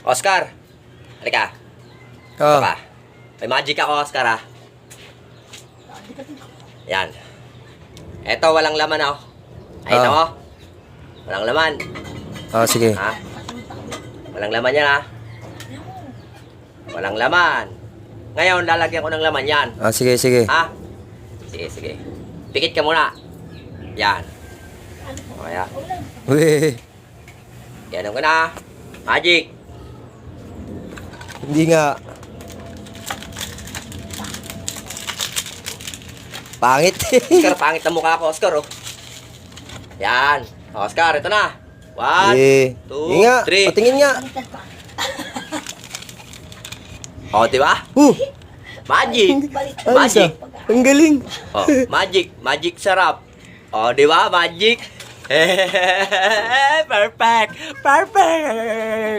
Oscar, halika. Oh. Pa. May magic ako, Oscar, ha? Yan. Eto, walang laman, oh. Ay, ito, oh. Walang laman. Oh, sige. Ha? Walang laman yan, ha? Walang laman. Ngayon, lalagyan ko ng laman yan. Ah, sige, sige. Ha? Sige, sige. Pikit ka muna. Yan. Okay, ha? Uy, Yan ko na. Magic. hindi nga. Pangit. Oscar, pangit na mukha ko, Oscar, oh. Yan. Oscar, ito na. 1, Eh, 2, hindi nga. 3. Patingin nga. Oh, di ba? Magic. Ayos Magic. ah. Ang galing. Oh, magic. Magic sarap. Oh, di ba? Magic. Perfect. Perfect.